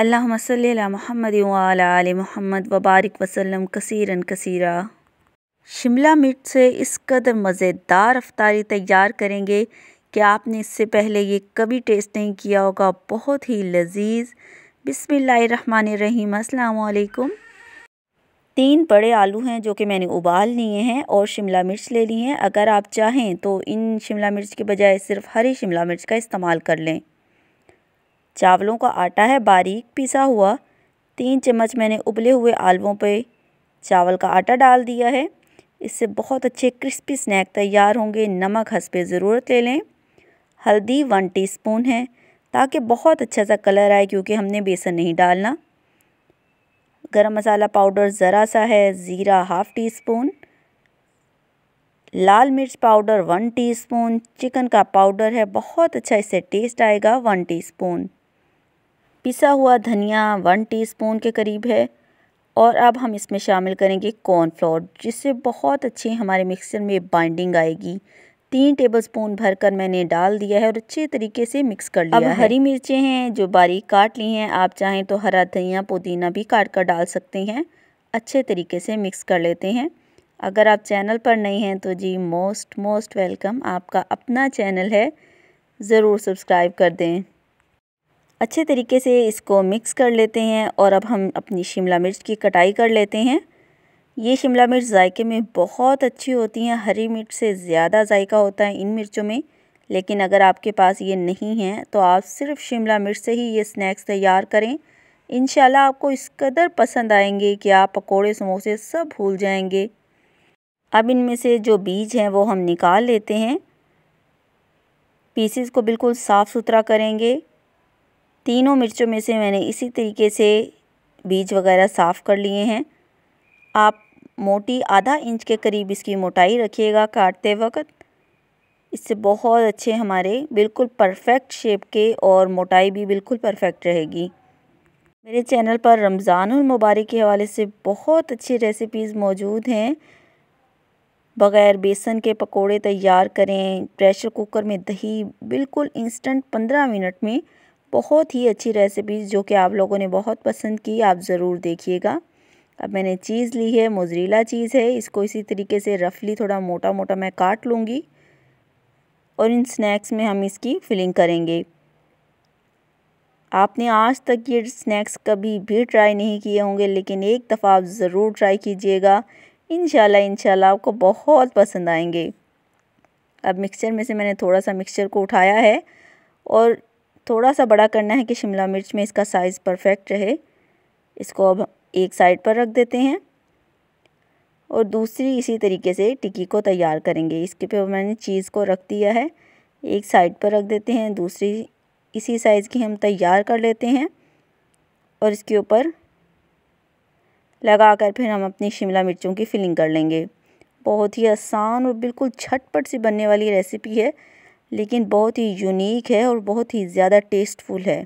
अल्लाहुम्मा सल्ली अला मुहम्मद व अला आलि मुहम्मद व बारिक वसल्लम कसीरन कसीरा। शिमला मिर्च से इस कदर मज़ेदार अफ्तारी तैयार करेंगे कि आपने इससे पहले ये कभी टेस्ट नहीं किया होगा। बहुत ही लजीज। बिस्मिल्लाहिर्रहमानिर्रहीम। अस्सलाम वालेकुम। 3 बड़े आलू हैं जो कि मैंने उबाल लिए हैं और शिमला मिर्च ले ली हैं। अगर आप चाहें तो इन शिमला मिर्च के बजाय सिर्फ हरी शिमला मिर्च का इस्तेमाल कर लें। चावलों का आटा है बारीक पिसा हुआ। 3 चम्मच मैंने उबले हुए आलुओं पे चावल का आटा डाल दिया है। इससे बहुत अच्छे क्रिस्पी स्नैक तैयार होंगे। नमक हस्बे ज़रूरत ले लें। हल्दी 1 टीस्पून है ताकि बहुत अच्छा सा कलर आए, क्योंकि हमने बेसन नहीं डालना। गरम मसाला पाउडर ज़रा सा है। ज़ीरा 1/2 टीस्पून। लाल मिर्च पाउडर 1 टीस्पून। चिकन का पाउडर है, बहुत अच्छा इससे टेस्ट आएगा, 1 टीस्पून। पिसा हुआ धनिया 1 टीस्पून के करीब है। और अब हम इसमें शामिल करेंगे कॉर्नफ्लोर, जिससे बहुत अच्छी हमारे मिक्सचर में बाइंडिंग आएगी। 3 टेबलस्पून भरकर मैंने डाल दिया है और अच्छे तरीके से मिक्स कर लिया है। अब हरी मिर्चें हैं जो बारीक काट ली हैं। आप चाहें तो हरा धनिया पुदीना भी काट कर डाल सकते हैं। अच्छे तरीके से मिक्स कर लेते हैं। अगर आप चैनल पर नए हैं तो जी मोस्ट वेलकम। आपका अपना चैनल है, ज़रूर सब्सक्राइब कर दें। अच्छे तरीके से इसको मिक्स कर लेते हैं और अब हम अपनी शिमला मिर्च की कटाई कर लेते हैं। ये शिमला मिर्च जायके में बहुत अच्छी होती हैं। हरी मिर्च से ज़्यादा जायका होता है इन मिर्चों में। लेकिन अगर आपके पास ये नहीं है तो आप सिर्फ शिमला मिर्च से ही ये स्नैक्स तैयार करें। इंशाल्लाह आपको इस कदर पसंद आएंगे कि आप पकोड़े समोसे सब भूल जाएंगे। अब इनमें से जो बीज हैं वो हम निकाल लेते हैं। पीसेस को बिल्कुल साफ़ सुथरा करेंगे। तीनों मिर्चों में से मैंने इसी तरीके से बीज वगैरह साफ़ कर लिए हैं। आप मोटी आधा इंच के करीब इसकी मोटाई रखिएगा काटते वक्त। इससे बहुत अच्छे हमारे बिल्कुल परफेक्ट शेप के और मोटाई भी बिल्कुल परफेक्ट रहेगी। मेरे चैनल पर रमज़ानुल मुबारक के हवाले से बहुत अच्छी रेसिपीज़ मौजूद हैं। बग़ैर बेसन के पकोड़े तैयार करें, प्रेशर कुकर में दही, बिल्कुल इंस्टेंट 15 मिनट में। बहुत ही अच्छी रेसिपीज़ जो कि आप लोगों ने बहुत पसंद की, आप ज़रूर देखिएगा। अब मैंने चीज़ ली है, मोज़रेला चीज़ है। इसको इसी तरीके से रफली थोड़ा मोटा मोटा मैं काट लूँगी और इन स्नैक्स में हम इसकी फिलिंग करेंगे। आपने आज तक ये स्नैक्स कभी भी ट्राई नहीं किए होंगे, लेकिन एक दफ़ा आप ज़रूर ट्राई कीजिएगा। इंशाल्लाह आपको बहुत पसंद आएंगे। अब मिक्सचर में से मैंने थोड़ा सा मिक्सचर को उठाया है और थोड़ा सा बड़ा करना है कि शिमला मिर्च में इसका साइज़ परफेक्ट रहे। इसको अब एक साइड पर रख देते हैं और दूसरी इसी तरीके से टिक्की को तैयार करेंगे। इसके पे मैंने चीज़ को रख दिया है, एक साइड पर रख देते हैं। दूसरी इसी साइज़ की हम तैयार कर लेते हैं और इसके ऊपर लगाकर फिर हम अपनी शिमला मिर्चों की फिलिंग कर लेंगे। बहुत ही आसान और बिल्कुल झटपट सी बनने वाली रेसिपी है, लेकिन बहुत ही यूनिक है और बहुत ही ज़्यादा टेस्टफुल है।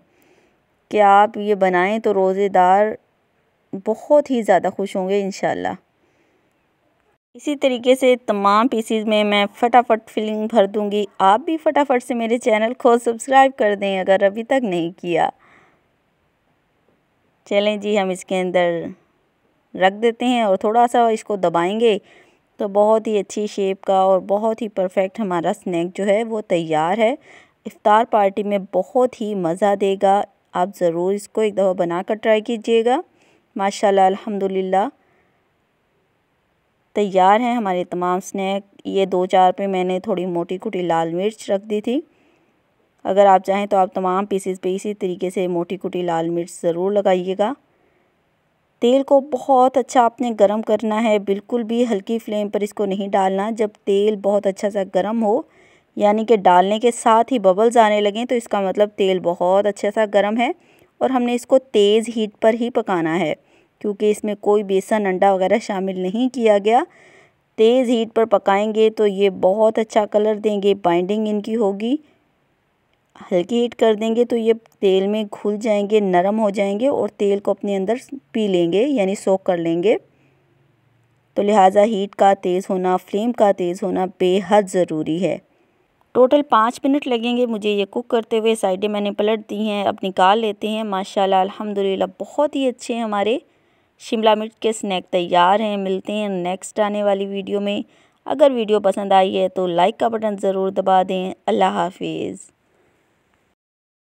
कि आप ये बनाएं तो रोज़ेदार बहुत ही ज़्यादा खुश होंगे इंशाल्लाह। इसी तरीके से तमाम पीसीज में मैं फटाफट फिलिंग भर दूंगी। आप भी फटाफट से मेरे चैनल को सब्सक्राइब कर दें अगर अभी तक नहीं किया। चलें जी, हम इसके अंदर रख देते हैं और थोड़ा सा इसको दबाएंगे तो बहुत ही अच्छी शेप का और बहुत ही परफेक्ट हमारा स्नैक जो है वो तैयार है। इफ्तार पार्टी में बहुत ही मज़ा देगा। आप ज़रूर इसको एक दफ़ा बनाकर ट्राई कीजिएगा। माशाल्लाह अल्हम्दुलिल्लाह तैयार हैं हमारे तमाम स्नैक। ये 2-4 पे मैंने थोड़ी मोटी कुटी लाल मिर्च रख दी थी। अगर आप चाहें तो आप तमाम पीसेस पे इसी तरीके से मोटी कुटी लाल मिर्च ज़रूर लगाइएगा। तेल को बहुत अच्छा आपने गरम करना है, बिल्कुल भी हल्की फ्लेम पर इसको नहीं डालना। जब तेल बहुत अच्छा सा गरम हो, यानी कि डालने के साथ ही बबल्स आने लगें, तो इसका मतलब तेल बहुत अच्छा सा गरम है और हमने इसको तेज़ हीट पर ही पकाना है, क्योंकि इसमें कोई बेसन अंडा वगैरह शामिल नहीं किया गया। तेज़ हीट पर पकाएंगे तो ये बहुत अच्छा कलर देंगे, बाइंडिंग इनकी होगी। हल्की हीट कर देंगे तो ये तेल में घुल जाएंगे, नरम हो जाएंगे और तेल को अपने अंदर पी लेंगे, यानी सोख कर लेंगे। तो लिहाजा हीट का तेज़ होना, फ्लेम का तेज़ होना बेहद ज़रूरी है। टोटल 5 मिनट लगेंगे मुझे ये कुक करते हुए। साइडें मैंने पलट दी हैं, अब निकाल लेते हैं। माशाल्लाह अल्हम्दुलिल्लाह बहुत ही अच्छे हमारे शिमला मिर्च के स्नैक तैयार हैं। मिलते हैं नेक्स्ट आने वाली वीडियो में। अगर वीडियो पसंद आई है तो लाइक का बटन ज़रूर दबा दें। अल्लाह हाफिज़।